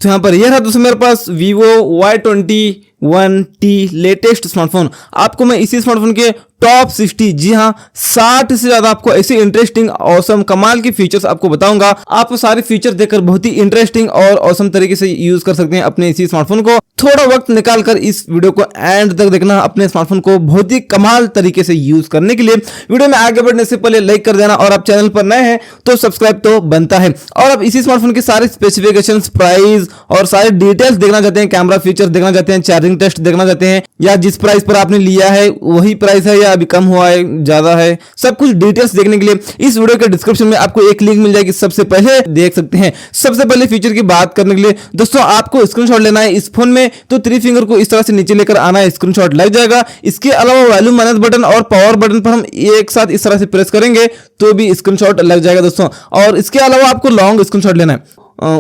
तो यहाँ पर यह रहा दोस्तों मेरे पास Vivo Y21T लेटेस्ट स्मार्टफोन। आपको मैं इसी स्मार्टफोन के टॉप 60, जी हाँ 60 से ज्यादा आपको ऐसे इंटरेस्टिंग ऑसम कमाल की फीचर्स आपको बताऊंगा। आप सारे फीचर देखकर बहुत ही इंटरेस्टिंग और ऑसम तरीके से यूज कर सकते हैं अपने इसी स्मार्टफोन को। थोड़ा वक्त निकाल कर इस वीडियो को एंड तक देखना अपने स्मार्टफोन को बहुत ही कमाल तरीके से यूज करने के लिए। वीडियो में आगे बढ़ने से पहले लाइक कर देना और आप चैनल पर नए हैं तो सब्सक्राइब तो बनता है। और अब इसी स्मार्टफोन के सारे स्पेसिफिकेशंस, प्राइस और सारे डिटेल्स देखना चाहते हैं, कैमरा फीचर देखना चाहते हैं, चार्जिंग टेस्ट देखना चाहते हैं, या जिस प्राइस पर आपने लिया है वही प्राइस है या अभी कम हुआ है, ज्यादा है, सब कुछ डिटेल्स देखने के लिए इस वीडियो के डिस्क्रिप्शन में आपको एक लिंक मिल जाएगी, सबसे पहले देख सकते हैं। सबसे पहले फीचर की बात करने के लिए दोस्तों आपको स्क्रीनशॉट लेना है इस फोन में, तो 3 फिंगर को इस तरह से नीचे लेकर आना है, स्क्रीनशॉट लग जाएगा। इसके अलावा वॉल्यूम माइनस बटन और पावर बटन पर हम एक साथ इस तरह से प्रेस करेंगे तो भी स्क्रीनशॉट लग जाएगा दोस्तों। और इसके अलावा आपको लॉन्ग स्क्रीनशॉट लेना है,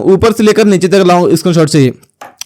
ऊपर से लेकर नीचे तक लॉन्ग स्क्रीनशॉट चाहिए,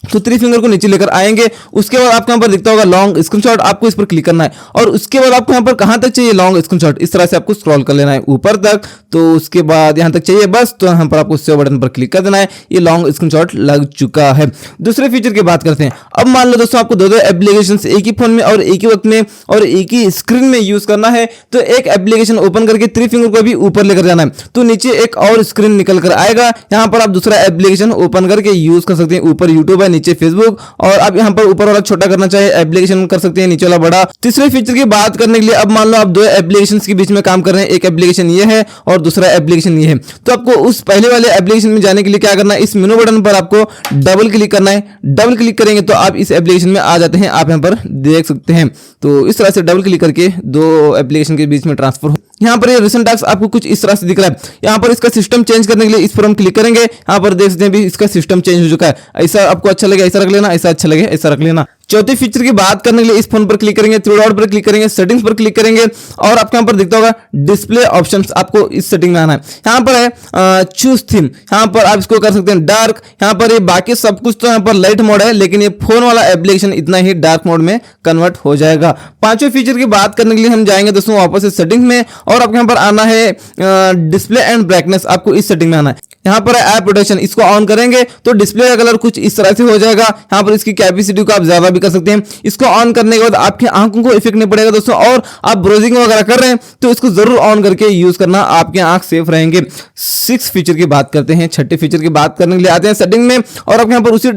तो 3 फिंगर को नीचे लेकर आएंगे। उसके बाद आपको यहाँ पर दिखता होगा लॉन्ग स्क्रीनशॉट, आपको इस पर क्लिक करना है और उसके बाद आपको यहाँ पर कहाँ तक चाहिए लॉन्ग स्क्रीनशॉट, इस तरह से आपको स्क्रॉल कर लेना है ऊपर तक। तो उसके बाद यहाँ तक चाहिए बस, तो यहाँ पर आपको सेव बटन पर क्लिक कर देना है। ये लॉन्ग स्क्रीनशॉट लग चुका है। दूसरे फीचर की बात करते हैं। अब मान लो दोस्तों आपको दो एप्लीकेशन एक ही फोन में और एक ही वक्त में और एक ही स्क्रीन में यूज करना है, तो एक एप्लीकेशन ओपन करके 3 फिंगर को भी ऊपर लेकर जाना है, तो नीचे एक और स्क्रीन निकल कर आएगा। यहाँ पर आप दूसरा एप्लीकेशन ओपन करके यूज कर सकते हैं। ऊपर यूट्यूब है, नीचे फेसबुक, और आप यहाँ पर ऊपर वाला छोटा करना चाहे एप्लीकेशन कर सकते हैं, नीचे वाला बड़ा। तीसरे फीचर की बात करने के लिए अब मान लो आप 2 एप्लीकेशन के बीच में काम कर रहे हैं, एक एप्लीकेशन ये है और दूसरा एप्लीकेशन ये है, तो आपको उस पहले वाले एप्लीकेशन में जाने के लिए क्या करना है, इस मेनू बटन पर आपको डबल क्लिक करना है। डबल क्लिक करेंगे तो आप इस एप्लीकेशन में आ जाते हैं, आप यहाँ पर देख सकते हैं। तो इस तरह से डबल क्लिक करके 2 एप्लीकेशन के बीच में ट्रांसफर हो। यहाँ पर ये रिसेंट टैक्स आपको कुछ इस तरह से दिख रहा है। यहाँ पर इसका सिस्टम चेंज करने के लिए इस पर हम क्लिक करेंगे, यहाँ पर देख सकते हैं भी इसका सिस्टम चेंज हो चुका है। ऐसा आपको अच्छा लगे ऐसा रख लेना, ऐसा अच्छा लगे ऐसा रख लेना। चौथे फीचर की बात करने के लिए इस फोन पर क्लिक करेंगे, 3 डॉट पर क्लिक करेंगे, सेटिंग्स पर क्लिक करेंगे और आपके यहाँ पर दिखता होगा डिस्प्ले ऑप्शंस, आपको इस सेटिंग में आना है। यहाँ पर है चूज थीम, यहाँ पर आप इसको कर सकते हैं डार्क। यहाँ पर ये बाकी सब कुछ तो यहाँ पर लाइट मोड है, लेकिन ये फोन वाला एप्लीकेशन इतना ही डार्क मोड में कन्वर्ट हो जाएगा। पांचवें फीचर की बात करने के लिए हम जाएंगे दोस्तों वापस से सेटिंग में और आपके यहाँ पर आना है डिस्प्ले एंड ब्राइटनेस, आपको इस सेटिंग में आना है। यहाँ पर ऐप प्रोटेक्शन, इसको ऑन करेंगे तो डिस्प्ले का कलर कुछ इस तरह से हो जाएगा। यहाँ पर इसकी कैपेसिटी को आप ज्यादा भी कर सकते हैं। इसको ऑन करने के बाद आपकी आंखों को इफेक्ट नहीं पड़ेगा दोस्तों, और आप ब्राउजिंग वगैरह कर रहे हैं तो इसको जरूर ऑन करके यूज करना, आपके आंख सेफ रहेंगे। 6 फीचर की बात करते हैं। छठे फीचर की बात करने के लिए आते हैं सेटिंग में और आपके यहाँ पर उसी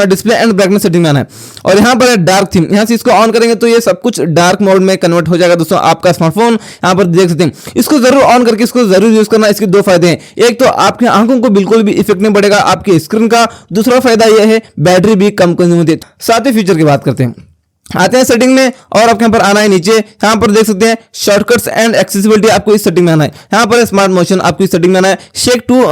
डिस्प्ले एंड ब्राइटनेस सेटिंग में आना है और यहाँ पर है डार्क थीम। यहाँ से इसको ऑन करेंगे तो ये सब कुछ डार्क मोड में कन्वर्ट हो जाएगा दोस्तों आपका स्मार्टफोन। यहाँ पर देख सकते हैं, इसको जरूर ऑन करके इसको जरूर यूज करना। इसके 2 फायदे हैं, एक तो आपकी आंखों को बिल्कुल भी इफेक्ट नहीं पड़ेगा आपकी स्क्रीन का, दूसरा फायदा यह है बैटरी भी कम कंज्यूम होती है। 7वें फीचर की बात करते हैं। आते हैं सेटिंग में और आपके यहाँ पर आना है नीचे, यहाँ पर देख सकते हैं शॉर्टकट्स एंड एक्सेसिबिलिटी, आपको इस सेटिंग में आना है। यहाँ पर स्मार्ट मोशन, आपको इस सेटिंग में आना है। Shake to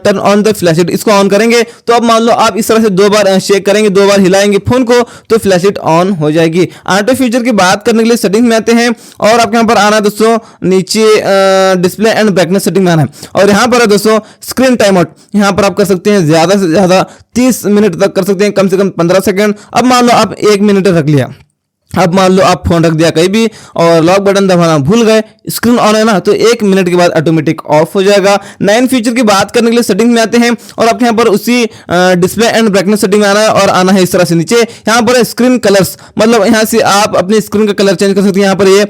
turn on the flashlight, इसको ऑन करेंगे तो अब मान लो आप इस तरह से 2 बार शेक करेंगे, 2 बार हिलाएंगे फोन को तो फ्लैशलाइट ऑन हो जाएगी। 8वें फीचर की बात करने के लिए सेटिंग में आते हैं और आपके यहाँ पर आना है दोस्तों नीचे डिस्प्ले एंड ब्राइटनेस सेटिंग में आना है और यहाँ पर है दोस्तों स्क्रीन टाइम आउट। यहाँ पर आप कर सकते हैं ज्यादा से ज्यादा 30 मिनट तक कर सकते हैं, कम से कम 15 सेकंड। अब मान लो आप 1 मिनट रख लिया, अब मान लो आप फोन रख दिया कहीं भी और लॉक बटन दबाना भूल गए, स्क्रीन ऑन है ना, तो 1 मिनट के बाद ऑटोमेटिक ऑफ हो जाएगा। 9 फीचर की बात करने के लिए सेटिंग में आते हैं और आपके यहाँ पर उसी डिस्प्ले एंड ब्राइटनेस सेटिंग में आना है और आना है इस तरह से नीचे। यहाँ पर है स्क्रीन कलर्स, मतलब यहाँ से आप अपनी स्क्रीन का कलर चेंज कर सकते हैं। यहाँ पर ये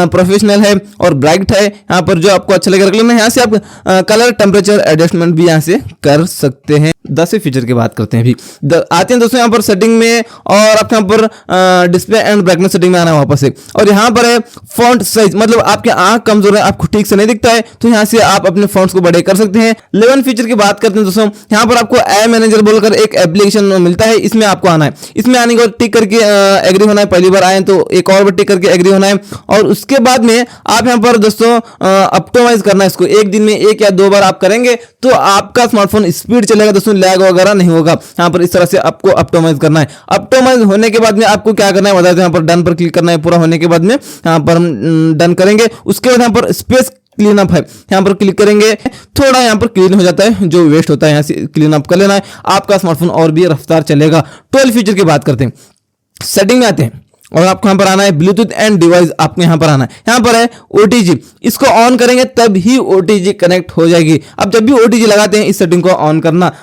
प्रोफेशनल है और ब्राइट है, यहाँ पर जो आपको अच्छा लगे रख लेना। यहाँ से आप कलर टेम्परेचर एडजस्टमेंट भी यहाँ से कर सकते हैं। 10वें फीचर की बात करते हैं अभी। आते हैं दोस्तों यहाँ पर सेटिंग में और आपके यहाँ पर डिस्प्ले एंड ब्राइटनेस सेटिंग में आना है वापस से और यहाँ पर है फॉन्ट साइज, मतलब आपके आंख कमजोर है, आपको ठीक से नहीं दिखता है तो यहाँ से आप अपने फॉन्ट्स को बड़े कर सकते हैं। 11 फीचर की बात करते हैं दोस्तों। यहाँ पर आपको ऐप मैनेजर बोलकर एक एप्लीकेशन मिलता है, इसमें आपको आना है। इसमें आने के बाद टिक करके एग्री होना है, पहली बार आए तो एक और बार टिक करके एग्री होना है और उसके बाद में आप यहाँ पर दोस्तों ऑप्टिमाइज करना है इसको। एक दिन में 1 या 2 बार आप करेंगे तो आपका स्मार्टफोन स्पीड चलेगा दोस्तों, लैग वगैरह नहीं होगा। यहाँ पर इस तरह से आपको ऑप्टिमाइज करना है। ऑप्टिमाइज होने के बाद में आपको क्या करना है बताते हैं। यहाँ पर डन पर क्लिक करना है, पूरा होने के बाद में यहाँ पर हम डन करेंगे। उसके बाद यहाँ पर स्पेस क्लीन अप है, यहाँ पर क्लिक करेंगे, थोड़ा यहाँ पर क्लीन हो जाता है जो वेस्ट होता है, यहाँ से क्लीन अप कर लेना है, आपका स्मार्टफोन और भी रफ्तार चलेगा। 12 फीचर की बात करते हैं। सेटिंग में आते हैं और आपको यहाँ पर आना है ब्लूटूथ एंड डिवाइस, आपको यहाँ पर आना है। यहाँ पर है OTG, इसको ऑन करेंगे तब ही OTG कनेक्ट हो जाएगी। अब जब भी OTG लगाते हैं इस सेटिंग को ऑन करना।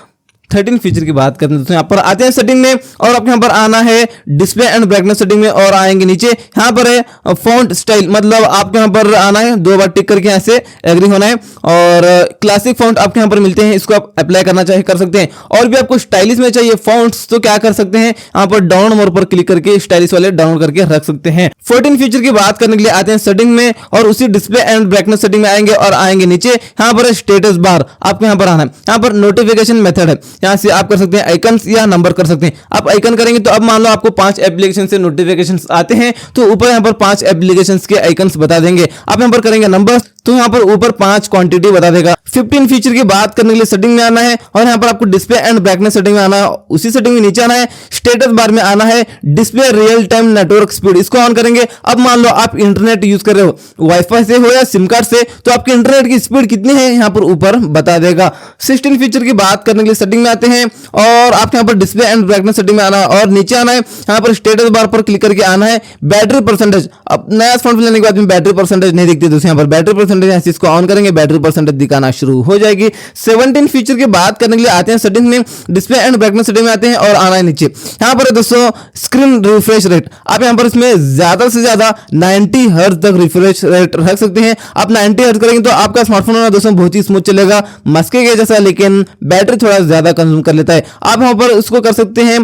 13 फीचर की बात करते हैं दोस्तों। यहाँ पर आते हैं सेटिंग में और आपके यहाँ पर आना है डिस्प्ले एंड ब्राइटनेस सेटिंग में और आएंगे नीचे यहाँ पर है फॉन्ट स्टाइल, मतलब आपके यहाँ पर आना है 2 बार टिक करके यहाँ से एग्री होना है और क्लासिक फॉन्ट आपके यहाँ पर मिलते हैं, इसको आप अप्लाई करना चाहिए कर सकते हैं। और भी आपको स्टाइलिश में चाहिए फॉन्ट्स तो क्या कर सकते हैं, यहाँ पर डाउनलोड मोर पर क्लिक करके स्टाइलिश वाले डाउनलोड करके रख सकते हैं। 14 फीचर की बात करने के लिए आते हैं सेटिंग में और उसी डिस्प्ले एंड ब्राइटनेस सेटिंग में आएंगे और आएंगे नीचे यहाँ पर स्टेटस बार आपको यहाँ पर आना है। यहाँ पर नोटिफिकेशन मेथड है, यहाँ से आप कर सकते हैं आइकन्स या नंबर कर सकते हैं। आप आइकन करेंगे तो अब मान लो आपको 5 एप्लीकेशन से नोटिफिकेशन आते हैं तो ऊपर यहाँ पर 5 एप्लीकेशन के आइकन्स बता देंगे। आप यहाँ पर करेंगे नंबर तो यहाँ पर ऊपर 5 क्वांटिटी बता देगा। 15 फीचर की बात करने के लिए सेटिंग में आना है और यहाँ पर आपको डिस्प्ले एंड ब्राइटनेस सेटिंग में आना है। उसी सेटिंग में नीचे आना है, स्टेटस बार में आना है display real time network speed, इसको ऑन करेंगे। अब मान लो आप इंटरनेट यूज कर रहे हो वाईफाई से हो या सिम कार्ड से, तो आपके इंटरनेट की स्पीड कितनी है यहाँ पर ऊपर बता देगा। 16 फीचर की बात करने के लिए सेटिंग में आते हैं और आपके यहाँ पर डिस्प्ले एंड ब्राइटनेस सेटिंग में आना है और नीचे आना है, यहाँ पर स्टेटस बार पर क्लिक करके आना है बैटरी परसेंटेज। अब नया स्मार्टफोन लेने के बाद में बैटरी परसेंटेज नहीं दिखती दोस्तों, यहाँ पर बैटरी परसेंटेज इसको ऑन करेंगे, बैटरी परसेंटेज दिखाना शुरू हो जाएगी। 17 फीचर की बात करने के लिए आते हैं सेटिंग में, डिस्प्ले एंड ब्राइटनेस सेटिंग में आते हैं और आना है नीचे। यहाँ पर दोस्तों स्क्रीन रिफ्रेश रेट, आप यहाँ पर इसमें ज्यादा से ज्यादा 90 हर्ट्ज तक रिफ्रेश रेट रख सकते हैं। आप 90 हर्ट्ज करेंगे तो आपका स्मार्टफोन है दोस्तों बहुत ही स्मूथ चलेगा, मस्के के जैसा, लेकिन बैटरी थोड़ा ज्यादा कंज्यूम कर लेता है। आप यहाँ पर उसको कर सकते हैं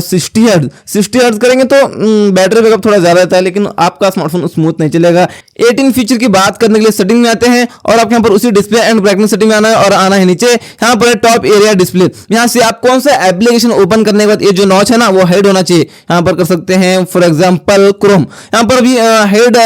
60 हर्ट्ज करेंगे तो बैटरी बैकअप थोड़ा ज्यादा रहता है, लेकिन आपका स्मार्टफोन स्मूथ नहीं चलेगा। 18 फीचर की बात करने के लिए सेटिंग में आते हैं और आप यहाँ पर उसी डिस्प्ले एंड ब्राइटनेस सेटिंग में आना है और आना है नीचे, यहाँ पर टॉप एरिया डिस्प्ले। यहाँ से आप कौन सा एप्लीकेशन ओपन करने के बाद ये जो नॉच है ना वो हाइड होना चाहिए, यहाँ पर कर सकते हैं फॉर एग्जांपल क्रोम। यहाँ पर अभी हाइड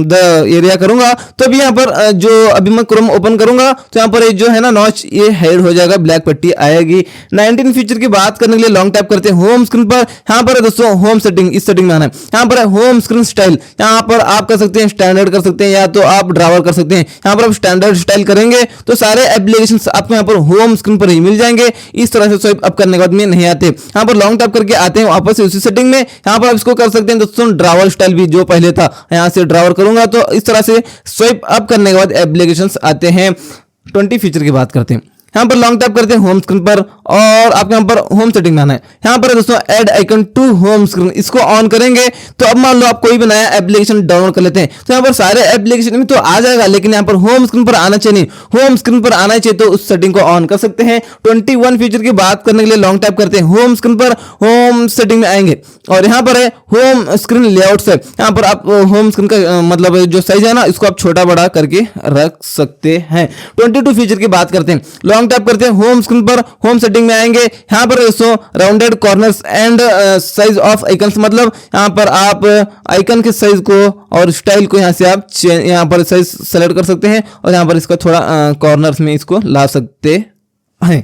द एरिया करूंगा तो अभी यहाँ पर जो अभी मैं क्रोम ओपन करूंगा तो यहाँ पर जो है ना नॉच ये हाइड हो जाएगा, ब्लैक पट्टी आएगी। 19 फीचर की बात करने के लिए लॉन्ग टैप करते हैं होम स्क्रीन पर, यहाँ पर दोस्तों होम सेटिंग, इस सेटिंग में आना है। यहाँ पर होम स्क्रीन स्टाइल, यहाँ पर आप कर सकते हैं स्टैंडर्ड कर सकते हैं या तो आप ड्रावर कर सकते हैं। यहाँ पर आप स्टैंडर्ड स्टाइल करेंगे तो सारे एप्लीकेशंस आपको यहाँ पर होम स्क्रीन पर ही मिल जाएंगे। इस तरह से स्वाइप अप करने के बाद में नहीं आते, यहाँ पर लॉन्ग टैप करके आते हैं वापस से उसी सेटिंग में। यहाँ पर आप इसको कर सकते हैं दोस्तों ड्रावर स्टाइल भी, जो पहले था यहाँ से ड्रावर करूंगा तो इस तरह से स्वाइप अप करने के बाद एप्लीकेशंस आते हैं। 20 फीचर की बात करते हैं, यहाँ पर लॉन्ग टैप करते हैं होम स्क्रीन पर और आपके यहाँ पर होम सेटिंग में आना है। यहाँ पर दोस्तों add icon to home screen, इसको ऑन करेंगे तो अब मान लो आप कोई भी नया एप्लीकेशन डाउनलोड कर लेते हैं तो यहाँ पर सारे एप्लीकेशन में तो आ जाएगा, लेकिन यहाँ पर होम स्क्रीन पर आना चाहिए, होम स्क्रीन पर आना चाहिए तो उस सेटिंग को ऑन कर सकते हैं। 21 फीचर की बात करने के लिए लॉन्ग टैप करते हैं होम स्क्रीन पर, होम सेटिंग में आएंगे और यहाँ पर है होम स्क्रीन लेआउट से। यहाँ पर आप होम स्क्रीन का मतलब जो साइज है ना इसको आप छोटा बड़ा करके रख सकते हैं। 22 फीचर की बात करते हैं, लॉन्ग टैप करते हैं होम स्क्रीन पर, होम सेटिंग में आएंगे। यहाँ पर दोस्तों rounded corners and size of icons, मतलब यहाँ पर आप आइकन के साइज को और स्टाइल को यहाँ से आप यहाँ पर साइज सेलेक्ट कर सकते हैं और यहाँ पर इसका थोड़ा कॉर्नर्स में इसको ला सकते हैं।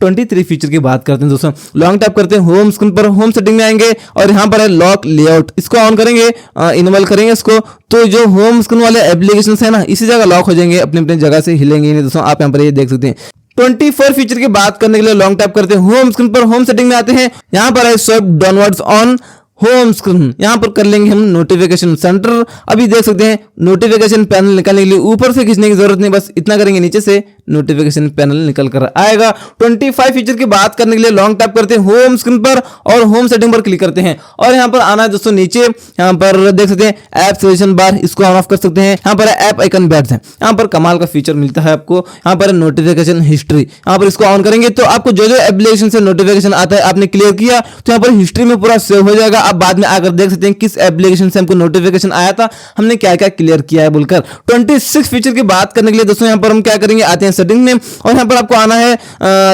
23 फीचर की बात करते हैं दोस्तों, लॉन्ग टैप करते हैं होम स्क्रीन पर, होम सेटिंग में आएंगे और यहाँ पर है लॉक लेआउट, इसको ऑन करेंगे, इनेबल करेंगे इसको तो जो होम स्क्रीन वाले एप्लीकेशंस है ना इसी जगह लॉक हो जाएंगे, अपनी अपनी जगह से हिलेंगे नहीं दोस्तों। आप यहाँ पर ये देख सकते हैं। 24 फीचर की बात करने के लिए लॉन्ग टैप करते हैं होम स्क्रीन पर, होम सेटिंग में आते हैं। यहाँ पर है swipe downwards on home screen, यहाँ पर कर लेंगे हम नोटिफिकेशन सेंटर। अभी देख सकते हैं नोटिफिकेशन पैनल निकालने के लिए ऊपर से खींचने की जरूरत नहीं, बस इतना करेंगे नीचे से नोटिफिकेशन पैनल निकल कर आएगा। 25 फीचर की बात करने के लिए लॉन्ग टैप करते हैं होम स्क्रीन पर और होम सेटिंग पर क्लिक करते हैं और यहाँ पर आना है दोस्तों नीचे, यहाँ पर देख सकते हैं ऐप सजेशन बार, इसको ऑन ऑफ कर सकते हैं। यहाँ पर ऐप आइकन बैड्स है, यहाँ पर कमाल का फीचर मिलता है आपको। यहाँ पर नोटिफिकेशन हिस्ट्री, यहाँ पर इसको ऑन करेंगे तो आपको जो जो एप्लीकेशन से नोटिफिकेशन आता है आपने क्लियर किया तो यहाँ पर हिस्ट्री में पूरा सेव हो जाएगा। आप बाद में आकर देख सकते हैं किस एप्लीकेशन से हमको नोटिफिकेशन आया था, हमने क्या क्या क्लियर किया है बोलकर। 26 फीचर की बात करने के लिए दोस्तों यहाँ पर हम क्या करेंगे, आते हैं सेटिंग में और यहाँ पर आपको आना है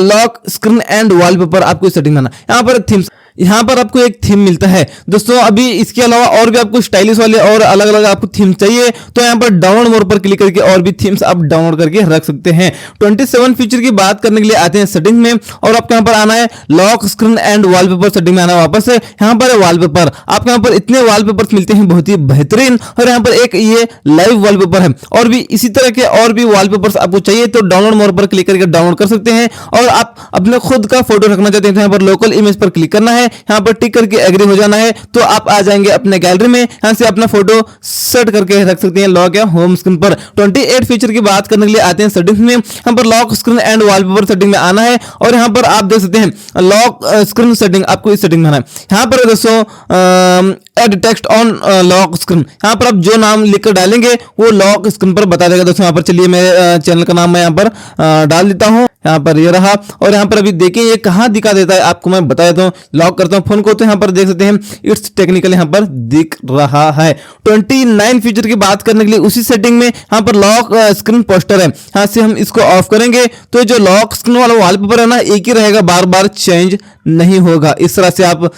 लॉक स्क्रीन एंड वॉलपेपर, आपको सेटिंग में आना। यहाँ पर थीम्स, यहाँ पर आपको एक थीम मिलता है दोस्तों। अभी इसके अलावा और भी आपको स्टाइलिश वाले और अलग अलग आपको थीम चाहिए तो यहाँ पर डाउनलोड मोर पर क्लिक करके और भी थीम्स आप डाउनलोड करके रख सकते हैं। 27 फीचर की बात करने के लिए आते हैं सेटिंग में और आपको यहाँ पर आना है lock screen and wallpaper, setting में आना वापस है। यहाँ पर है वॉलपेपर, आपको यहाँ पर इतने वॉलपेपर्स मिलते हैं बहुत ही बेहतरीन और यहाँ पर एक ये लाइव वॉलपेपर है और भी इसी तरह के और भी वॉलपेपर्स आपको चाहिए तो डाउनलोड मोर पर क्लिक करके डाउनलोड कर सकते हैं। और आप अपने खुद का फोटो रखना चाहते हैं तो यहाँ पर लोकल इमेज पर क्लिक करना है है, यहाँ पर टिक करके एग्री हो जाना है, तो आप आ जाएंगे अपने गैलरी में। यहाँ से अपना फोटो सेट करके रख सकते हैं लॉक या होम स्क्रीन पर। 28 फीचर की बात करने के लिए आते हैं सेटिंग्स में। यहाँ पर lock screen and wallpaper setting में आना है और यहाँ पर आप देख सकते हैं लॉक स्क्रीन सेटिंग, आपको इस सेटिंग में आना है। यहाँ पर दोस्तों add text on lock screen, यहाँ पर आप जो नाम लिखकर डालेंगे वो लॉक स्क्रीन पर बता देगा दोस्तों। यहाँ पर चलिए मैं चैनल का नाम मैं यहाँ पर डाल देता हूँ, यहाँ पर ये रहा। और यहाँ पर अभी देखिए ये कहाँ दिखा देता है, आपको मैं बता देता हूँ। लॉक करता हूँ फोन को तो यहाँ पर देख सकते हैं इट्स टेक्निकल यहाँ पर दिख रहा है। 29 फीचर की बात करने के लिए उसी सेटिंग में यहाँ पर लॉक स्क्रीन पोस्टर है, यहाँ से हम इसको ऑफ करेंगे तो जो लॉक स्क्रीन वाला वॉलपेपर है ना एक ही रहेगा, बार बार चेंज नहीं होगा। इस तरह से आप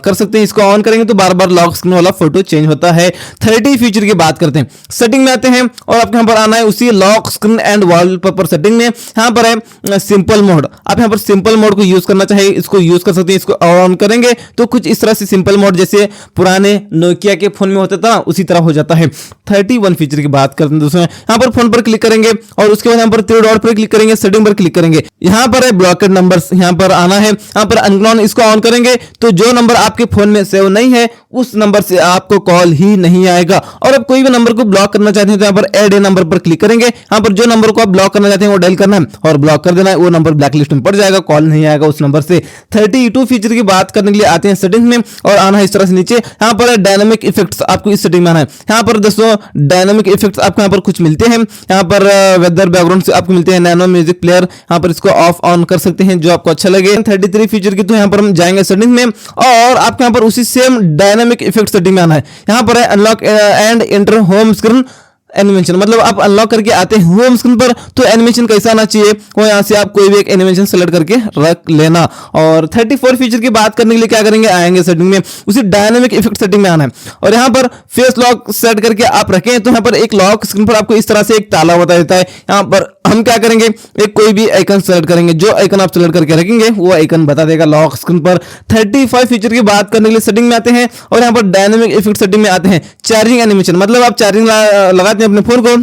कर सकते हैं। इसको ऑन करेंगे तो बार बार लॉक स्क्रीन वाला फोटो चेंज होता है। 30 फीचर की बात करते हैं, सेटिंग में आते हैं और आपको यहाँ पर आना है उसी lock screen and wallpaper setting में। यहाँ पर है सिंपल मोड, आप यहाँ पर सिंपल मोड को यूज करना चाहिए, इसको यूज कर सकते हैं। इसको ऑन करेंगे तो कुछ इस तरह से सिंपल मोड जैसे पुराने नोकिया के फोन में होता था उसी तरह हो जाता है। 31 फीचर की बात करते हैं दोस्तों, यहाँ पर फोन पर क्लिक करेंगे और उसके बाद यहाँ पर थ्री डॉट पर क्लिक करेंगे, सेटिंग पर क्लिक करेंगे। यहाँ पर है ब्लॉकेड नंबर्स, यहाँ पर आना है, यहाँ पर अनब्लॉक इसको ऑन करेंगे तो जो नंबर आपके फोन में सेव नहीं है उस नंबर से आपको कॉल ही नहीं आएगा। और अब कोई भी नंबर को ब्लॉक करना चाहते हैं तो यहाँ पर ऐड ए नंबर पर क्लिक करेंगे, यहाँ पर जो नंबर को आप ब्लॉक करना चाहते हैं वो डायल करना है और ब्लॉक कर देना है, वो नंबर ब्लैक लिस्ट में पड़ जाएगा, कॉल नहीं आएगा उस नंबर से। 32 फीचर की बात करने के लिए आते हैं सेटिंग्स में और आना है इस तरह से नीचे। यहाँ पर डायनामिक इफेक्ट्स, आपको इस सेटिंग में आना है। यहाँ पर दोस्तों डायनामिक इफेक्ट्स आपको यहाँ पर कुछ मिलते हैं, यहाँ पर वेदर बैकग्राउंड से आपको मिलते हैं, नैनो म्यूजिक प्लेयर, यहाँ पर इसको ऑफ ऑन कर सकते हैं जो आपको अच्छा लगे। 33 फीचर की तो यहाँ पर हम जाएंगे सेटिंग में और आपको यहाँ पर उसी सेम डायनामिक इफेक्ट सेटिंग में आना है। यहाँ पर है unlock and enter home screen animation, मतलब आप अनलॉक करके आते हैं होम स्क्रीन पर तो एनिमेशन कैसा आना चाहिए वो यहाँ से आप कोई भी एक एनिमेशन सेलेक्ट करके रख लेना। और 34 फीचर की बात करने के लिए क्या करेंगे, आएंगे सेटिंग में, उसी डायनामिक इफेक्ट सेटिंग में आना है और यहाँ पर फेस लॉक सेट करके आप रखें तो यहाँ पर एक लॉक स्क्रीन पर आपको इस तरह से एक ताला बता देता है। यहाँ पर हम क्या करेंगे, एक कोई भी आइकन सेलेक्ट करेंगे, जो आइकन आप सेलेक्ट करके रखेंगे वो आइकन बता देगा लॉक स्क्रीन पर। 35 फीचर की बात करने के लिए सेटिंग में आते हैं और यहाँ पर डायनामिक इफेक्ट सेटिंग में आते हैं। चार्जिंग एनिमेशन, मतलब आप चार्जिंग लगाते हैं अपने फोन को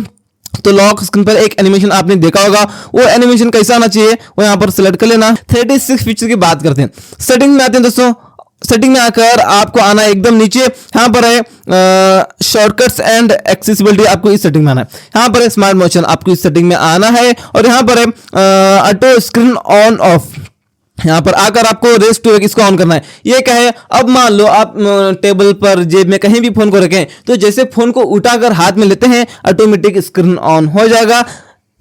तो लॉक स्क्रीन पर एक एनिमेशन आपने देखा होगा, वो एनिमेशन कैसा आना चाहिए वो यहाँ पर सिलेक्ट कर लेना। 36 फीचर की बात करते हैं, सेटिंग में आते हैं दोस्तों। सेटिंग में आकर आपको आना है एकदम नीचे, यहाँ पर है शॉर्टकट्स एंड एक्सेसिबिलिटी, आपको इस सेटिंग में आना है। यहाँ पर है स्मार्ट मोशन, आपको इस सेटिंग में आना है और यहाँ पर है ऑटो स्क्रीन ऑन ऑफ, यहाँ पर आकर आपको रेस्ट टू वेक इसको ऑन करना है। ये क्या है, अब मान लो आप टेबल पर, जेब में, कहीं भी फोन को रखें तो जैसे फोन को उठाकर हाथ में लेते हैं ऑटोमेटिक स्क्रीन ऑन हो जाएगा।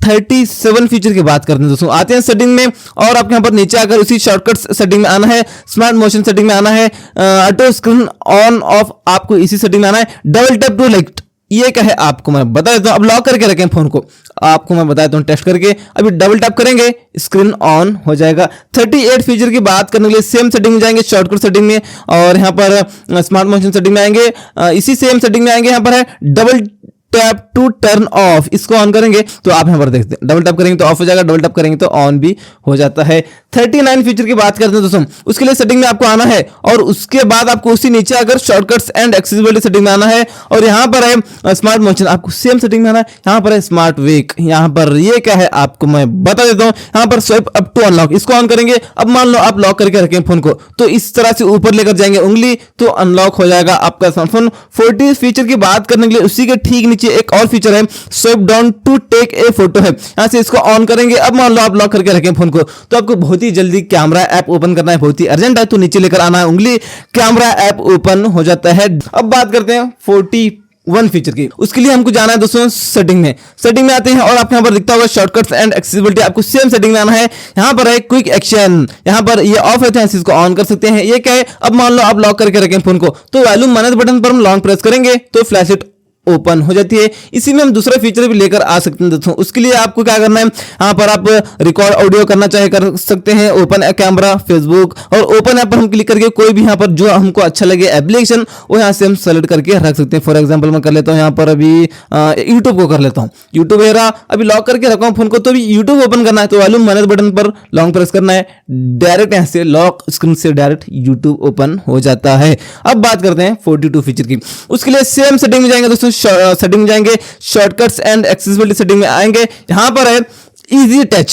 37 फीचर की बात करते हैं दोस्तों, आते हैं सेटिंग में और आपके यहाँ पर नीचे आकर उसी शॉर्टकट सेटिंग में आना है, स्मार्ट मोशन सेटिंग में आना है, ऑटो स्क्रीन ऑन ऑफ आपको इसी सेटिंग में आना है। डबल टैप टू लाइट, ये क्या है आपको मैं बता देता हूँ। अब लॉक करके रखें फोन को, आपको मैं बता देता हूँ टेस्ट करके। अभी डबल टैप करेंगे स्क्रीन ऑन हो जाएगा। 38 फीचर की बात करने के लिए सेम सेटिंग में जाएंगे, शॉर्टकट सेटिंग में और यहाँ पर स्मार्ट मोशन सेटिंग में आएंगे, इसी सेम सेटिंग में आएंगे। यहाँ पर है double tap to turn off, इसको ऑन करेंगे तो आप यहाँ पर देखते हैं डबल टैप करेंगे तो ऑफ हो जाएगा, डबल टैप करेंगे तो ऑन भी हो जाता है। 39 फीचर की बात करते हैं दोस्तों, उसके लिए सेटिंग में आपको आना है और उसके बाद आपको उसी नीचे आकर शॉर्टकट्स एंड एक्सेसिबिलिटी सेटिंग में आना है और यहाँ पर है स्मार्ट मोशन, आपको सेम सेटिंग में आना है। यहाँ पर है स्मार्ट वेक, यहाँ पर ये क्या है आपको मैं बता देता हूँ। यहाँ पर स्वाइप अप टू अनलॉक, इसको ऑन करेंगे। अब मान लो आप लॉक करके रखें फोन को तो इस तरह से ऊपर लेकर जाएंगे उंगली तो अनलॉक हो जाएगा आपका स्मार्टफोन। 40 फीचर की बात करने के लिए उसी के ठीक नीचे एक और फीचर है, swipe down to take a photo है, यहाँ से इसको ऑन करेंगे। अब मान लो आप लॉक करके रखें फोन को तो आपको बहुत ही जल्दी कैमरा ऐप ओपन करना है, बहुत ही अर्जेंट है तो नीचे लेकर आना है उंगली, कैमरा ऐप ओपन हो जाता है। अब बात करते हैं 41 फीचर की, उसके लिए हमको जाना है दोस्तों सेटिंग में। सेटिंग में आते हैं और आपको यहाँ पर दिखता होगा शॉर्टकट्स एंड एक्सेसिबिलिटी, आपको सेम सेटिंग में आना है। यहाँ पर है क्विक एक्शन, यहाँ पर ये ऑफ है तो इसको ऑन कर सकते हैं। ये क्या है, अब मान लो आप लॉक करके रखें फोन को तो वॉल्यूम माइनस बटन पर हम लॉन्ग प्रेस करेंगे तो फ्लैशलाइट ओपन हो जाती है। इसी में हम दूसरा फीचर भी लेकर आ सकते हैं दोस्तों। उसके लिए आपको क्या करना है, यहाँ पर आप रिकॉर्ड ऑडियो करना चाहे कर सकते हैं, ओपन कैमरा, फेसबुक और ओपन ऐप पर हम क्लिक करके कोई भी यहाँ पर जो हमको अच्छा लगे एप्लीकेशन वो यहाँ से हम सेलेक्ट करके रख सकते हैं। फॉर एग्जांपल मैं कर लेता हूँ यहाँ पर अभी यूट्यूब को कर लेता हूँ। यूट्यूब है रहा, अभी लॉक करके रखा हूँ फोन को तो अभी यूट्यूब ओपन करना है तो वॉल्यूम माइनस बटन पर लॉन्ग प्रेस करना है, डायरेक्ट यहाँ से लॉक स्क्रीन से डायरेक्ट यूट्यूब ओपन हो जाता है। अब बात करते हैं 42 फीचर की, उसके लिए सेम सेटिंग में जाएंगे दोस्तों, सेटिंग में जाएंगे, शॉर्टकट्स एंड एक्सेसिबिलिटी सेटिंग में आएंगे। यहाँ पर है इजी टच,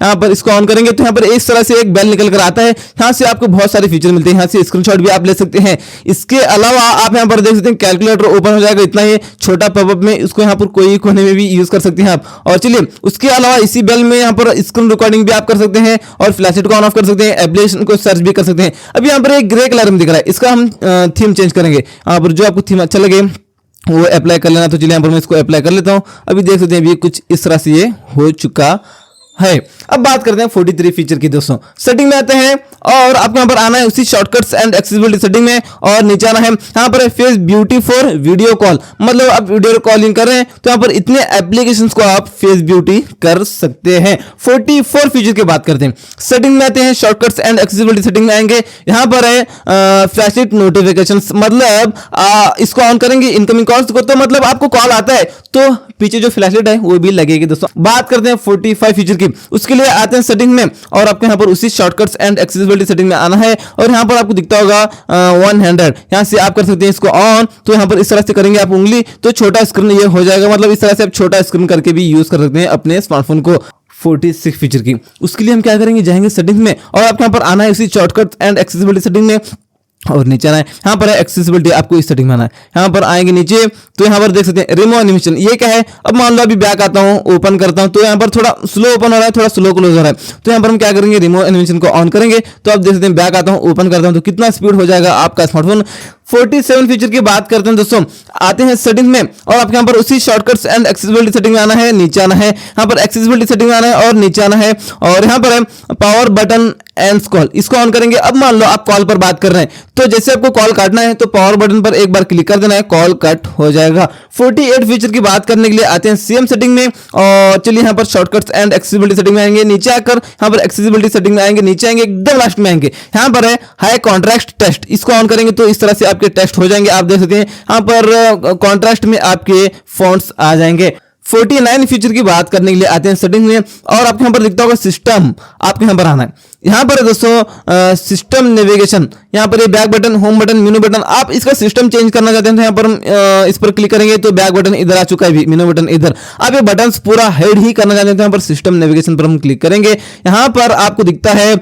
यहाँ पर इसको ऑन करेंगे तो यहाँ पर इस तरह से एक बेल निकल कर आता है। यहाँ से आपको बहुत सारे फीचर मिलते हैं, यहाँ से स्क्रीनशॉट भी आप ले सकते हैं। इसके अलावा आप यहाँ पर देख सकते हैं कैलकुलेटर ओपन हो जाएगा, इतना ही छोटा पॉपअप में, इसको यहाँ पर कोई कोने में भी यूज कर सकते हैं आप। और चलिए उसके अलावा इसी बेल में यहाँ पर स्क्रीन रिकॉर्डिंग भी आप कर सकते हैं और फ्लैशलाइट को ऑन ऑफ कर सकते हैं, एप्लीकेशन को सर्च भी कर सकते हैं। अब यहाँ पर एक ग्रे कलर में दिख रहा है, इसका हम थीम चेंज करेंगे। यहाँ पर जो आपको थीम अच्छा लगे वो अप्लाई कर लेना। तो चलिए यहाँ पर मैं इसको अप्लाई कर लेता हूँ। अभी देख सकते हैं अभी कुछ इस तरह से ये हो चुका है। अब बात करते हैं 43 फीचर की दोस्तों। सेटिंग में आते हैं और आपको यहाँ पर आना है उसी शॉर्टकट्स एंड एक्सेसिबिलिटी सेटिंग में और नीचे आना है, यहाँ पर face beauty for video call, मतलब आप वीडियो कॉलिंग कर रहे हैं तो यहाँ पर इतने एप्लीकेशंस को आप फेस ब्यूटी कर सकते हैं। 44 फीचर की बात करते हैं। सेटिंग में आते हैं, शॉर्टकट्स एंड एक्सेसिबिलिटी सेटिंग में आएंगे, यहाँ पर है फ्लैशलाइट नोटिफिकेशंस, मतलब इसको ऑन करेंगे इनकमिंग कॉल्स को तो मतलब आपको कॉल आता है तो पीछे जो फ्लैशलाइट है वो भी लगेगी दोस्तों। बात करते हैं 45 फीचर की, उसके लिए आते हैं सेटिंग में और आपको यहाँ पर उसी शॉर्टकट्स एंड एक्सेसिबिलिटी सेटिंग में आना है और यहाँ पर आपको दिखता होगा 100, यहाँ से आप कर सकते हैं इसको ऑन। तो यहाँ पर इस तरह से करेंगे आप उंगली तो छोटा स्क्रीन ये हो जाएगा, मतलब इस तरह से आप छोटा स्क्रीन करके भी यूज कर सकते हैं अपने स्मार्टफोन को। 46 फीचर की, उसके लिए हम क्या करेंगे, जाएंगे सेटिंग में और आपको यहाँ पर आना है उसी शॉर्टकट्स एंड एक्सेसिबिलिटी सेटिंग में और नीचे आना है, यहाँ पर है एक्सेसिबिलिटी, आपको इस सेटिंग में आना है। यहाँ पर आएंगे नीचे तो यहाँ पर देख सकते हैं रिमूव एनिमेशन, ये क्या है। अब मान लो अभी बैक आता हूँ, ओपन करता हूँ तो यहाँ पर थोड़ा स्लो ओपन हो रहा है, थोड़ा स्लो क्लोज हो रहा है, तो यहाँ पर हम क्या करेंगे, रिमूव एनिमेशन को ऑन करेंगे तो आप देख सकते हैं बैक आता हूँ, ओपन करता हूँ तो कितना स्पीड हो जाएगा आपका स्मार्टफोन। 47 फीचर की बात करते हैं दोस्तों, आते हैं सेटिंग में और आपके यहाँ पर उसी शॉर्टकट्स एंड एक्सेसिबिलिटी सेटिंग में आना है, नीचे आना है, यहाँ पर एक्सेसिबिलिटी सेटिंग में आना है और नीचे आना है और यहाँ पर है पावर बटन एंड्स कॉल, इसको ऑन करेंगे। अब मान लो आप कॉल पर बात कर रहे हैं तो जैसे आपको कॉल काटना है तो पावर बटन पर एक बार क्लिक कर देना है, कॉल कट हो जाएगा। 48 फीचर की बात करने के लिए आते हैं सेम सेटिंग में और चलिए यहाँ पर शॉर्टकट्स एंड एक्सेसिबिलिटी सेटिंग में आएंगे, नीचे आकर यहाँ पर एक्सेसिबिलिटी सेटिंग में आएंगे, नीचे आएंगे एकदम लास्ट में आएंगे, यहाँ पर है हाई कॉन्ट्रास्ट टेस्ट, इसको ऑन करेंगे तो इस तरह से आपके टेस्ट हो जाएंगे। आप देख सकते हैं यहाँ पर कॉन्ट्रास्ट में आपके फॉन्ट्स आ जाएंगे। 49 फीचर की बात करने के लिए आते हैं सेटिंग में और आपको यहाँ पर दिखता होगा सिस्टम, आपको यहाँ पर आना है, यहाँ पर है दोस्तों सिस्टम नेविगेशन, यहाँ पर ये बैक बटन, होम बटन, मेनू बटन, आप इसका सिस्टम चेंज करना चाहते हैं तो यहाँ पर हम इस पर क्लिक करेंगे तो बैक बटन इधर आ चुका है, मेनू बटन इधर। आप ये बटन्स पूरा हाइड ही करना चाहते हैं तो यहाँ पर सिस्टम नेविगेशन पर हम क्लिक करेंगे, यहाँ पर आपको दिखता है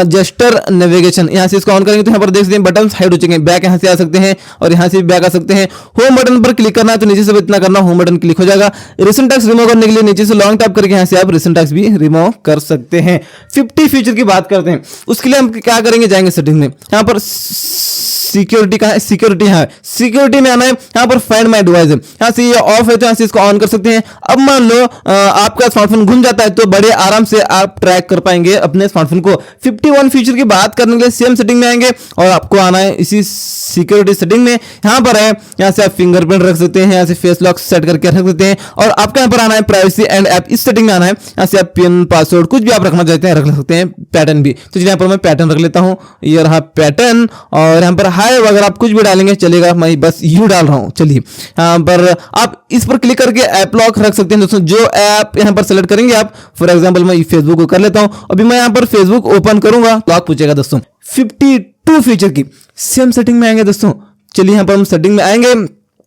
जेस्टर नेविगेशन, यहाँ से इसको ऑन करेंगे तो यहाँ पर देख सकते हैं बटन हाइड हो चुके हैं, बैक यहाँ से आ सकते हैं और यहाँ से भी बैक आ सकते हैं। होम बटन पर क्लिक करना है तो नीचे से इतना करना, होम बटन क्लिक हो जाएगा। रिसेंट टैक्स रिमूव करने के लिए नीचे से लॉन्ग टैप करके यहाँ से आप रिसेंट टैक्स भी रिमूव कर सकते हैं। 50 फीचर की बात करते हैं, उसके लिए हम क्या करेंगे, जाएंगे सेटिंग में, यहाँ पर सिक्योरिटी का है, सिक्योरिटी है, सिक्योरिटी में आना है, यहाँ पर फाइंड माय डिवाइस है, यहाँ से ये ऑफ है तो यहाँ से इसको ऑन कर सकते हैं। अब मान लो आपका स्मार्टफोन गुम जाता है तो बड़े आराम से आप ट्रैक कर पाएंगे अपने स्मार्टफोन को। 51 फीचर की बात करने के लिए सेम सेटिंग में आएंगे और आपको आना है इसी सिक्योरिटी सेटिंग में, यहाँ पर है, यहाँ से आप फिंगरप्रिंट रख सकते हैं, यहाँ से फेस लॉक सेट करके रख सकते हैं और आपका यहाँ पर आना है प्राइवेसी एंड ऐप, इस सेटिंग में आना है, यहाँ से आप पिन पासवर्ड कुछ भी आप रखना चाहते हैं रख सकते हैं, पैटर्न भी। तो यहाँ पर मैं पैटर्न रख लेता हूँ, ये रहा पैटर्न और यहाँ पर हाय वगैरह आप कुछ भी डालेंगे चलेगा, मैं बस यू डाल रहा हूँ। चलिए यहाँ पर आप इस पर क्लिक करके ऐप लॉक रख सकते हैं दोस्तों, जो ऐप यहाँ पर सेलेक्ट करेंगे आप, फॉर एग्जांपल मैं फेसबुक को कर लेता हूँ, अभी मैं यहाँ पर फेसबुक ओपन करूंगा लॉक पूछेगा दोस्तों। 52 फीचर की सेम सेटिंग में आएंगे दोस्तों, चलिए यहाँ पर हम सेटिंग में आएंगे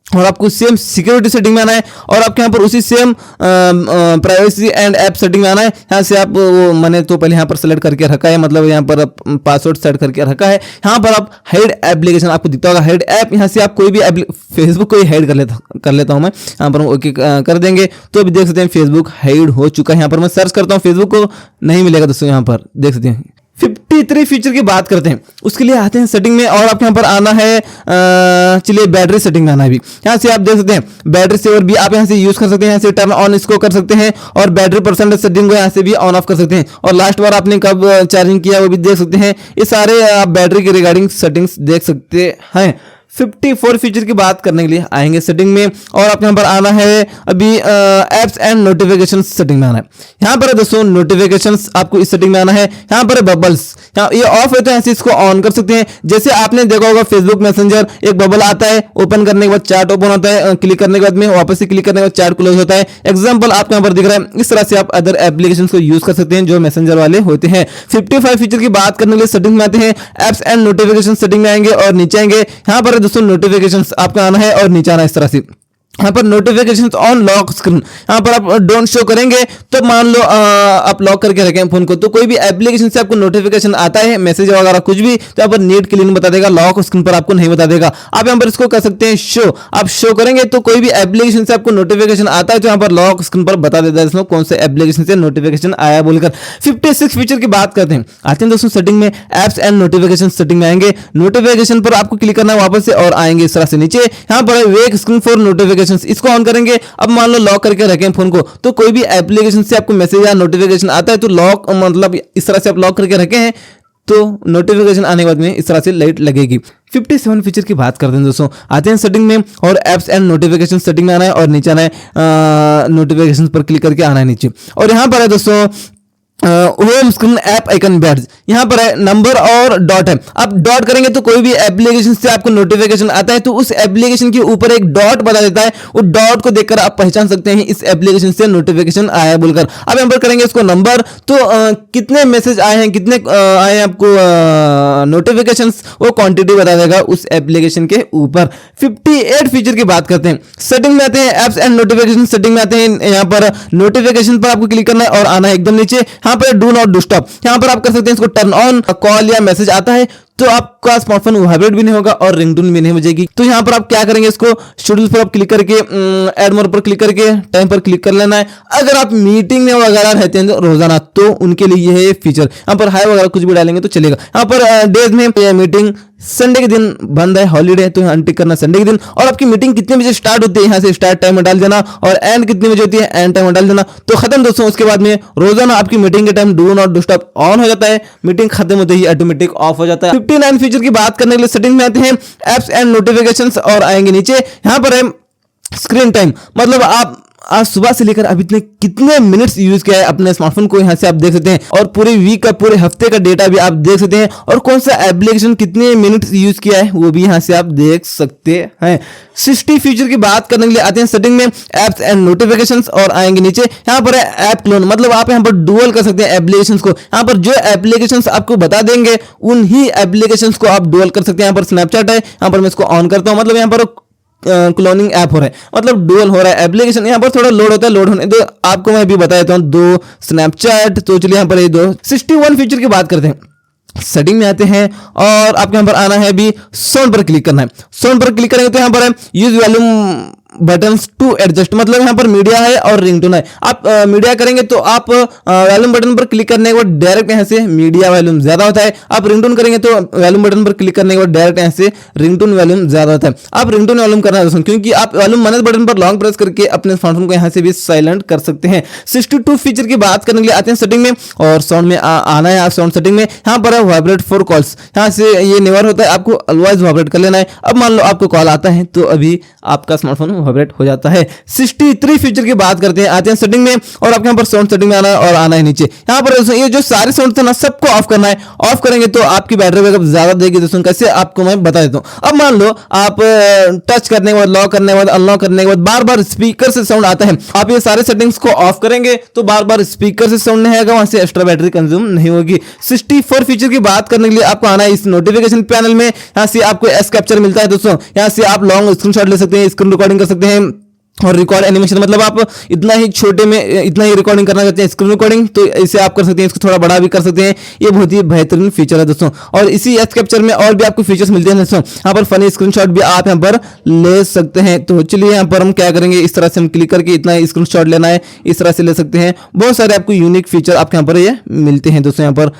और आपको सेम सिक्योरिटी सेटिंग में आना है और आपके यहाँ पर उसी same privacy and app setting में आना है। यहाँ से आप वो मैंने तो पहले यहाँ पर सेलेक्ट करके रखा है, मतलब यहाँ पर पासवर्ड सेट करके रखा है। यहाँ पर आप हाइड एप्लीकेशन आपको दिखता होगा, हाइड ऐप, यहाँ से आप कोई भी फेसबुक को ही हाइड कर लेता हूँ मैं, यहाँ पर ओके कर देंगे तो अभी देख सकते हैं फेसबुक हाइड हो चुका है। यहाँ पर मैं सर्च करता हूँ फेसबुक को, नहीं मिलेगा दोस्तों, यहाँ पर देख सकते हैं। 53 फीचर की बात करते हैं, उसके लिए आते हैं सेटिंग में और आपके यहाँ पर आना है, चलिए बैटरी सेटिंग में आना है भी, यहाँ से आप देख सकते हैं बैटरी सेवर भी आप यहाँ से यूज कर सकते हैं, यहाँ से टर्न ऑन इसको कर सकते हैं और बैटरी परसेंटेज सेटिंग को यहाँ से भी ऑन ऑफ कर सकते हैं और लास्ट बार आपने कब चार्जिंग किया वो भी देख सकते हैं। ये सारे आप बैटरी के रिगार्डिंग सेटिंग्स देख सकते हैं। 54 फीचर की बात करने के लिए आएंगे सेटिंग में और आप यहाँ पर आना है अभी एप्स एंड नोटिफिकेशन सेटिंग में आना है। यहाँ पर है दोस्तों नोटिफिकेशंस, आपको इस सेटिंग में आना है, यहाँ पर है बबल्स, ये ऑफ है तो ऐसे इसको ऑन कर सकते हैं। जैसे आपने देखा होगा फेसबुक मैसेंजर एक बबल आता है, ओपन करने के बाद चैट ओपन होता है, क्लिक करने के बाद में वापस से क्लिक करने के बाद चैट क्लोज होता है। एग्जाम्पल आपको यहाँ पर दिख रहा है, इस तरह से आप अदर एप्लीकेशन को यूज कर सकते हैं जो मैसेंजर वाले होते हैं। 55 फीचर की बात करने के लिए सेटिंग में आते हैं, एप्स एंड नोटिफिकेशन सेटिंग में आएंगे और नीचे आएंगे, यहाँ पर दोस्तों नोटिफिकेशंस आपका आना है और नीचे आना है इस तरह से। यहाँ पर नोटिफिकेशन ऑन लॉक स्क्रीन, यहाँ पर आप डोंट शो करेंगे तो मान लो आप लॉक करके रखें फोन को, तो कोई भी एप्लीकेशन से आपको नोटिफिकेशन आता है, मैसेज वगैरह कुछ भी, तो यहाँ पर नीट क्लीन बता देगा, लॉक स्क्रीन पर आपको नहीं बता देगा। आप यहाँ पर इसको कर सकते हैं शो, आप शो करेंगे तो कोई भी एप्लीकेशन से आपको नोटिफिकेशन आता है तो यहाँ पर लॉक स्क्रीन पर बता देता है इसमें कौन से एप्लीकेशन से नोटिफिकेशन आया बोलकर। 56 फीचर की बात करते हैं, आते हैं दोस्तों सेटिंग में, एप्स एंड नोटिफिकेशन सेटिंग में आएंगे, नोटिफिकेशन पर आपको क्लिक करना है वापस से और आएंगे इस तरह से नीचे, यहाँ पर वेक स्क्रीन फॉर नोटिफिकेशन, इसको ऑन करेंगे। अब मान लो लॉक करके रखें फोन को, तो कोई भी एप्लीकेशन से आपको मैसेज या नोटिफिकेशन आता है तो लॉक मतलब इस तरह से आप लॉक करके रखे हैं तो नोटिफिकेशन आने के बाद में इस तरह से लाइट लगेगी। 57 फीचर की बात करते हैं दोस्तों, आते हैं सेटिंग में और एप्स एंड नोटिफिकेशन सेटिंग में आना है और नीचे आना है, नोटिफिकेशन पर क्लिक करके आना है नीचे, और यहाँ पर है दोस्तों home screen app icon badges, यहाँ पर है नंबर और डॉट है। आप डॉट करेंगे तो कोई भी एप्लीकेशन से आपको नोटिफिकेशन आता है तो उस एप्लीकेशन के ऊपर एक डॉट बता देता है, उस डॉट को देखकर आप पहचान सकते हैं इस एप्लीकेशन से नोटिफिकेशन आया बोलकर। अब यहाँ पर करेंगे इसको नंबर, तो कितने मैसेज आए हैं, कितने आए हैं आपको नोटिफिकेशन, वो क्वांटिटी बता देगा उस एप्लीकेशन के ऊपर। 58 फीचर की बात करते हैं, सेटिंग में आते हैं, एप्स एंड नोटिफिकेशन सेटिंग में आते हैं, यहाँ पर नोटिफिकेशन पर आपको क्लिक करना है और आना है एकदम नीचे, यहाँ पर डू नॉट डिस्टर्ब, यहाँ पर आप कर सकते हैं इसको टर्न ऑन, कॉल या मैसेज आता है तो आपका स्मार्टफोन वाइब्रेट भी नहीं होगा और रिंगटोन भी नहीं बजेगी। तो यहाँ पर आप क्या करेंगे, इसको शेड्यूल पर आप क्लिक करके ऐड मोर पर क्लिक करके टाइम पर क्लिक कर लेना है। अगर आप मीटिंग में वगैरह रहते हैं रोजाना तो उनके लिए ये है फीचर, यहाँ पर हाई वगैरह कुछ भी डालेंगे तो चलेगा। यहाँ पर डेज में मीटिंग संडे के दिन बंद है, हॉलीडे, तो अनटिक करना संडे के दिन, और आपकी मीटिंग कितने बजे स्टार्ट होती है यहाँ से स्टार्ट टाइम में डाल देना और एंड कितने बजे होती है एंड टाइम में डाल देना, तो खत्म दोस्तों। उसके बाद में रोजाना आपकी मीटिंग के time do not disturb on हो जाता है, मीटिंग खत्म होते ही ऑटोमेटिक ऑफ हो जाता है। 59 फीचर की बात करने के लिए सेटिंग में आते हैं, एप्स एंड नोटिफिकेशंस और आएंगे नीचे, यहाँ पर है स्क्रीन टाइम, मतलब आप आज सुबह से लेकर अभी तक कितने मिनट्स यूज किया है अपने स्मार्टफोन को, यहाँ से आप देख सकते हैं, और पूरे वीक का पूरे हफ्ते का डेटा भी आप देख सकते हैं, और कौन सा एप्लीकेशन कितने मिनट्स यूज किया है वो भी यहाँ से आप देख सकते हैं। 60 फीचर की बात करने के लिए आते हैं सेटिंग में, एप्स एंड नोटिफिकेशंस और आएंगे नीचे, यहाँ पर है ऐप क्लोन, मतलब आप यहाँ पर डुअल कर सकते हैं एप्लीकेशंस को, यहाँ पर जो एप्लीकेशंस आपको बता देंगे उन्हीं एप्लीकेशंस को आप डुअल कर सकते हैं। यहाँ पर स्नैपचैट है, यहाँ पर मैं इसको ऑन करता हूँ, मतलब यहाँ पर क्लोनिंग ऐप हो रहा है, मतलब डुअल हो रहा है एप्लीकेशन। यहाँ पर थोड़ा लोड होता है, लोड होने तो आपको मैं भी बता देता हूँ, 2 स्नैपचैट, तो चलिए यहाँ पर ये 2। 61 फीचर की बात करते हैं, सेटिंग में आते हैं और आपको यहाँ पर आना है अभी साउंड पर क्लिक करना है, साउंड पर क्लिक करेंगे तो यहाँ पर है use volume buttons to adjust, मतलब यहाँ पर मीडिया है और रिंगटोन है। आप मीडिया करेंगे तो आप वॉल्यूम बटन पर क्लिक करने के बाद डायरेक्ट यहाँ से मीडिया वॉल्यूम ज्यादा होता है, आप रिंगटोन करेंगे तो वॉल्यूम बटन पर क्लिक करने के बाद डायरेक्ट यहाँ से रिंगटोन वॉल्यूम ज्यादा होता है। आप रिंगटोन वॉल्यूम करना है दोस्तों, क्योंकि आप वॉल्यूम माइनस बटन पर लॉन्ग प्रेस करके अपने स्मार्टफोन को यहाँ से भी साइलेंट कर सकते हैं। 62 फीचर की बात करने के लिए आते हैं सेटिंग में और साउंड में आना है, आप साउंड सेटिंग में, यहाँ पर है वाइब्रेट फॉर कॉल्स, यहाँ से ये नेवर होता है, आपको ऑलवेज वाइब्रेट कर लेना है। अब मान लो आपको कॉल आता है तो अभी आपका स्मार्टफोन वाइब्रेट हो जाता है। 63 फीचर की बात करते हैं, आते हैं सेटिंग में और आपके यहाँ पर साउंड सेटिंग में आना है और आना है नीचे, यहाँ पर ये जो सारे साउंड थे ना सबको ऑफ करना है, ऑफ करेंगे तो आपकी बैटरी बैकअप ज्यादा देगी दोस्तों। कैसे आपको मैं बता देता हूँ। अब मान लो आप टच करने के बाद, लॉक करने के बाद, अनलॉक करने के बाद बार बार स्पीकर से साउंड आता है, आप ये सारे सेटिंग्स को ऑफ करेंगे तो बार बार स्पीकर से साउंड नहीं आएगा, वहां से एक्स्ट्रा बैटरी कंज्यूम नहीं होगी। 64 फीचर की बात करने के लिए आपको आना है इस नोटिफिकेशन पैनल में, यहाँ से आपको एस कैप्चर मिलता है दोस्तों, यहाँ से आप लॉन्ग स्क्रीनशॉट ले सकते हैं, स्क्रीन रिकॉर्डिंग कर सकते हैं और रिकॉर्ड एनिमेशन, मतलब आप इतना ही छोटे में इतना ही रिकॉर्डिंग करना चाहते हैं स्क्रीन रिकॉर्डिंग तो इसे आप कर सकते हैं, इसको थोड़ा बड़ा भी कर सकते हैं। ये बहुत ही बेहतरीन फीचर है दोस्तों। और इसी एस कैप्चर में और भी आपको फीचर्स मिलते हैं दोस्तों, यहाँ पर फनी स्क्रीनशॉट भी आप यहाँ पर ले सकते हैं। तो चलिए यहाँ पर हम क्या करेंगे, इस तरह से हम क्लिक करके इतना ही स्क्रीनशॉट लेना है, इस तरह से ले सकते हैं। बहुत सारे आपको यूनिक फीचर आपके यहाँ पर ये मिलते हैं दोस्तों। यहाँ पर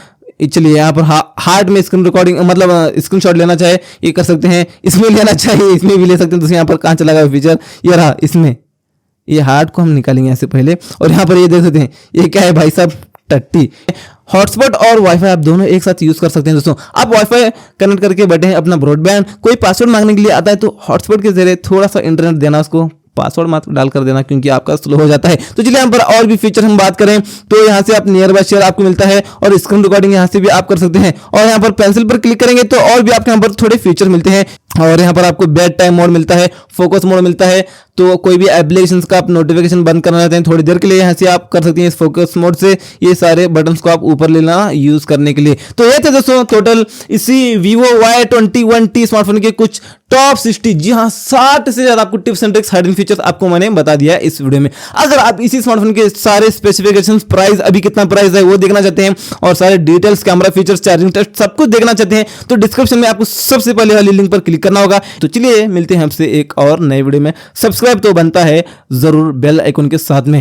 चलिए यहाँ पर हार्ड में स्क्रीन रिकॉर्डिंग मतलब स्क्रीनशॉट लेना चाहे ये कर सकते हैं, इसमें लेना चाहिए इसमें भी ले सकते हैं दोस्तों। यहाँ पर कहाँ चला गया फीचर, ये रहा, इसमें ये हार्ड को हम निकालेंगे यहाँ से पहले, और यहाँ पर ये देख सकते हैं ये क्या है भाई साहब, टट्टी। हॉटस्पॉट और वाईफाई आप दोनों एक साथ यूज कर सकते हैं दोस्तों। आप वाईफाई कनेक्ट करके बैठे हैं अपना ब्रॉडबैंड, कोई पासवर्ड मांगने के लिए आता है तो हॉटस्पॉट के जरिए थोड़ा सा इंटरनेट देना, उसको पासवर्ड मात्र डाल कर देना क्योंकि आपका स्लो हो जाता है। तो चलिए यहाँ पर और भी फीचर हम बात करें तो यहाँ से आप नियर बाय शेयर आपको मिलता है और स्क्रीन रिकॉर्डिंग यहाँ से भी आप कर सकते हैं। और यहाँ पर पेंसिल पर क्लिक करेंगे तो और भी आपके यहाँ पर थोड़े फीचर मिलते हैं। और यहाँ पर आपको बेड टाइम मोड मिलता है, फोकस मोड मिलता है। तो कोई भी एप्लीकेशंस का आप नोटिफिकेशन बंद करना चाहते हैं थोड़ी देर के लिए, यहाँ से आप कर सकते हैं इस फोकस मोड से। ये सारे बटन्स को आप ऊपर लेना यूज करने के लिए। तो ये थे दोस्तों टोटल इसी Vivo Y21T स्मार्टफोन के कुछ टॉप 60, जी हाँ 60 से ज्यादा आपको tips and tricks, hidden features आपको मैंने बता दिया है इस वीडियो में। अगर आप इसी स्मार्टफोन के सारे स्पेसिफिकेशंस, प्राइस, अभी कितना प्राइस है वो देखना चाहते हैं, और सारे details, camera features, charging test सब कुछ देखना चाहते हैं, तो डिस्क्रिप्शन में आपको सबसे पहले वाली लिंक पर क्लिक करना होगा। तो चलिए मिलते हैं आपसे एक और नए वीडियो में। सब्सक्राइब तो बनता है जरूर बेल आइकन के साथ में।